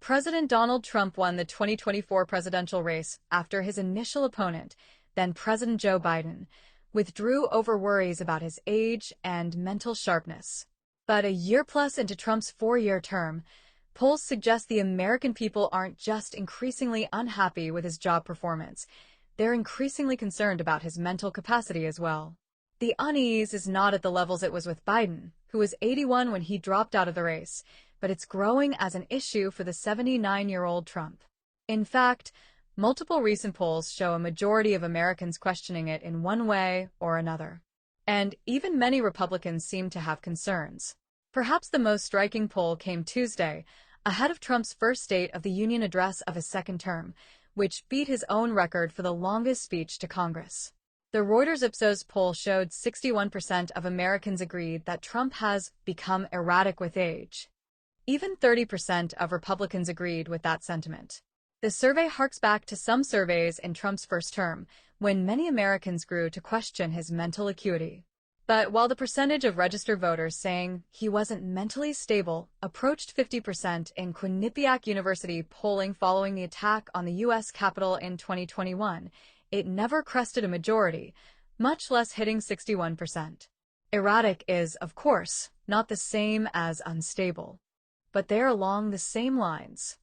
President Donald Trump won the 2024 presidential race after his initial opponent, then President Joe Biden, withdrew over worries about his age and mental sharpness. But a year-plus into Trump's four-year term, polls suggest the American people aren't just increasingly unhappy with his job performance, they're increasingly concerned about his mental capacity as well. The unease is not at the levels it was with Biden, who was 81 when he dropped out of the race, but it's growing as an issue for the 79-year-old Trump. In fact, multiple recent polls show a majority of Americans questioning it in one way or another. And even many Republicans seem to have concerns. Perhaps the most striking poll came Tuesday, ahead of Trump's first State of the Union address of his second term, which beat his own record for the longest speech to Congress. The Reuters Ipsos poll showed 61% of Americans agreed that Trump has become erratic with age. Even 30% of Republicans agreed with that sentiment. The survey harks back to some surveys in Trump's first term, when many Americans grew to question his mental acuity. But while the percentage of registered voters saying he wasn't mentally stable approached 50% in Quinnipiac University polling following the attack on the U.S. Capitol in 2021, it never crested a majority, much less hitting 61%. Erratic is, of course, not the same as unstable, but they're along the same lines.